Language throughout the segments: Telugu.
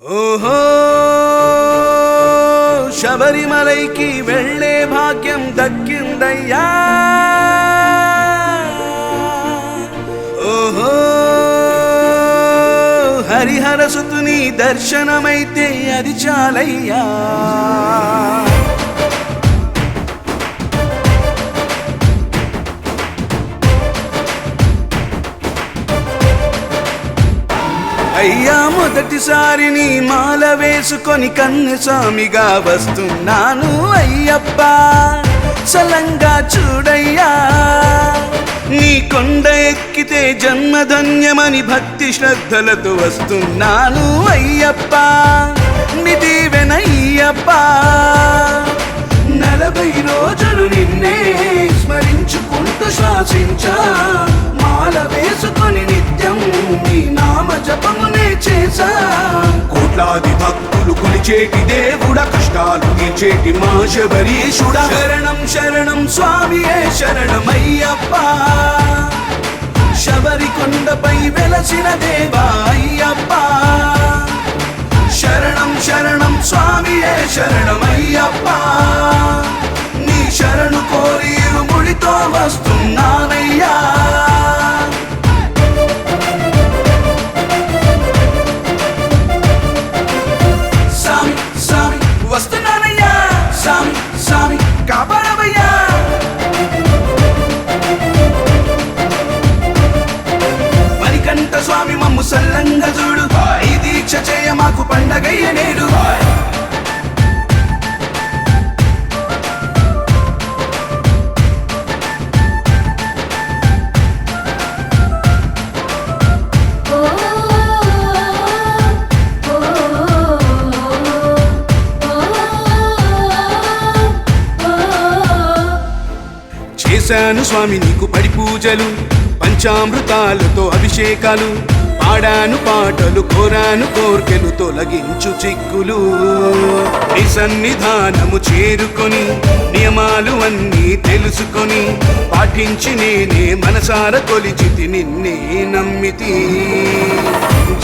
ఓహో శబరిమలైకి వెళ్ళే భాగ్యం దక్కిందయ్యా. ఓహో హరిహర సుతుని దర్శనమైతే అది చాలయ్యా. అయ్యా మొదటిసారి నీ మాల వేసుకొని కన్నుస్వామిగా వస్తున్నాను అయ్యప్ప, చలంగా చూడయ్యా. నీ కొండ ఎక్కితే జన్మధన్యమని భక్తి శ్రద్ధలతో వస్తున్నాను అయ్యప్ప, నీ దీవెనయ్యప్ప. 40 రోజులు నిన్నే స్మరించుకుంటూ శ్వాసించా, మాల వేసుకొని నిత్యం నీ నామ జపమునే చేసా. కోట్లాది భక్తులు కొలిచేటి దేవుడ, కష్టాలు తీర్చేటి మా శబరీశుడా. శరణం శరణం స్వామియే శరణమయ్యప్ప, శబరి కొండపై వెలసిన దేవా అయ్యప్ప. శరణం శరణం స్వామియే శరణమయ్యప్ప, నీ శరణు కోరి ఇరుముడితో వస్తున్నానయ్యా. సామి సామి వస్తున్నానయ్యా, సామి సామి కాపాడవయ్యా. మణికంఠ స్వామి మమ్ము సల్లంగా చూడు, ఈ దీక్ష చేయ మాకు పండగయ్య నేడు. చేశాను స్వామి నీకు పడి పూజలు, పంచామృతాలతో అభిషేకాలు, పాడాను పాటలు, కోరాను కోర్కెలు, తొలగించు చిక్కులు. నీ సన్నిధానము చేరుకొని నియమాలు అన్నీ తెలుసుకొని పాటించి నేనే మనసార కొలిచితి, నిన్నే నమ్మితి.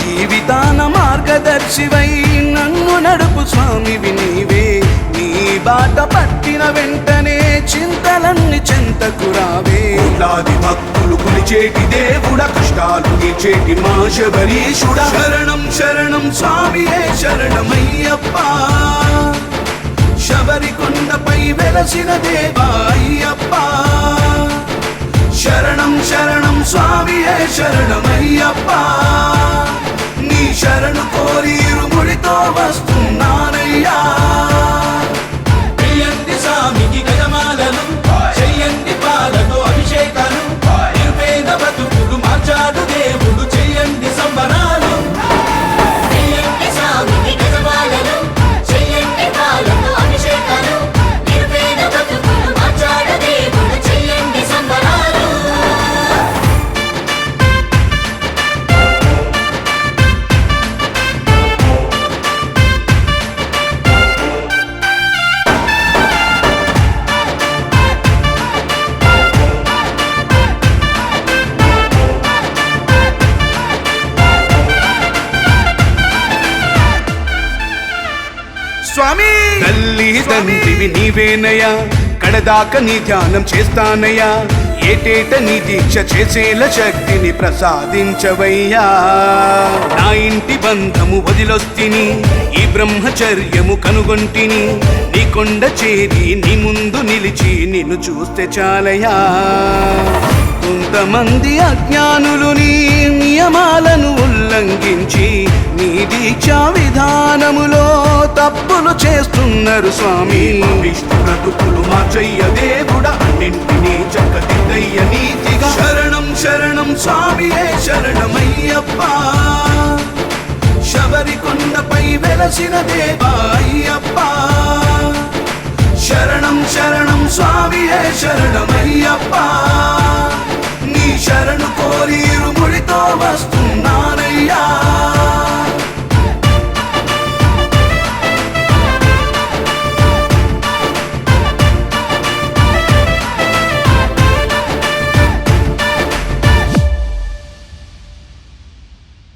జీవితాన మార్గదర్శివై నన్ను నడుపు స్వామివి నీవే, నీ బాట పట్టిన వెంటనే చింతలన్నీ చెంతకు రావే. కోట్లాది భక్తులు కొలిచేటి దేవుడ, కష్టాలు తీర్చేటి మా శబరీశుడా. శరణం శరణం స్వామియే శరణమయ్యప్ప, శబరి కొండపై వెలసిన దేవా అయ్యప్ప. శరణం శరణం స్వామియే శరణమయ్యప్ప, నీ శరణు కోరి ఇరుముడితో వస్తున్నానయ్యా. చెయ్యండి స్వామికి గజమాలను, చెయ్యండి పాలతో అభిషేకాలు, నిర్వేద బతుకులు మార్చాడు దేవుడు, చెయ్యండి సంబరాలు. చెయ్యండి స్వామికి గజమాలను, చెయ్యండి పాలతో అభిషేకాలు, నిర్వేద బతుకులు మార్చాడు దేవుడు, చెయ్యండి సంబరాలు. స్వామి తల్లి తండ్రివి నీవేనయ్యా, కడదాకా నీ ధ్యానం చేస్తానయ్యా. ఏటేట నీ దీక్ష చేసేల శక్తిని ప్రసాదించవయ్యా. నా ఇంటి బంధము వదిలొస్తిని, ఈ బ్రహ్మచర్యము కనుగొంటిని. నీ కొండ చేరి నీ ముందు నిలిచి నిన్ను చూస్తే చాలయ్యా. కొంతమంది అజ్ఞానులు నీ నియమాలను ఉల్లంఘించి నీ దీక్షా విధానములో తప్పులు చేస్తున్నారు స్వామి. విష్ణు బ్రతుకులు మార్చయ్య దేవుడ, అన్నింటినీ చక్కదిద్దయ్య నీతిగా. శరణం శరణం స్వామియే శరణమయ్యప్ప, శబరి కొండపై వెలసిన దేవా అయ్యప్ప. శరణం శరణం స్వామియే శరణం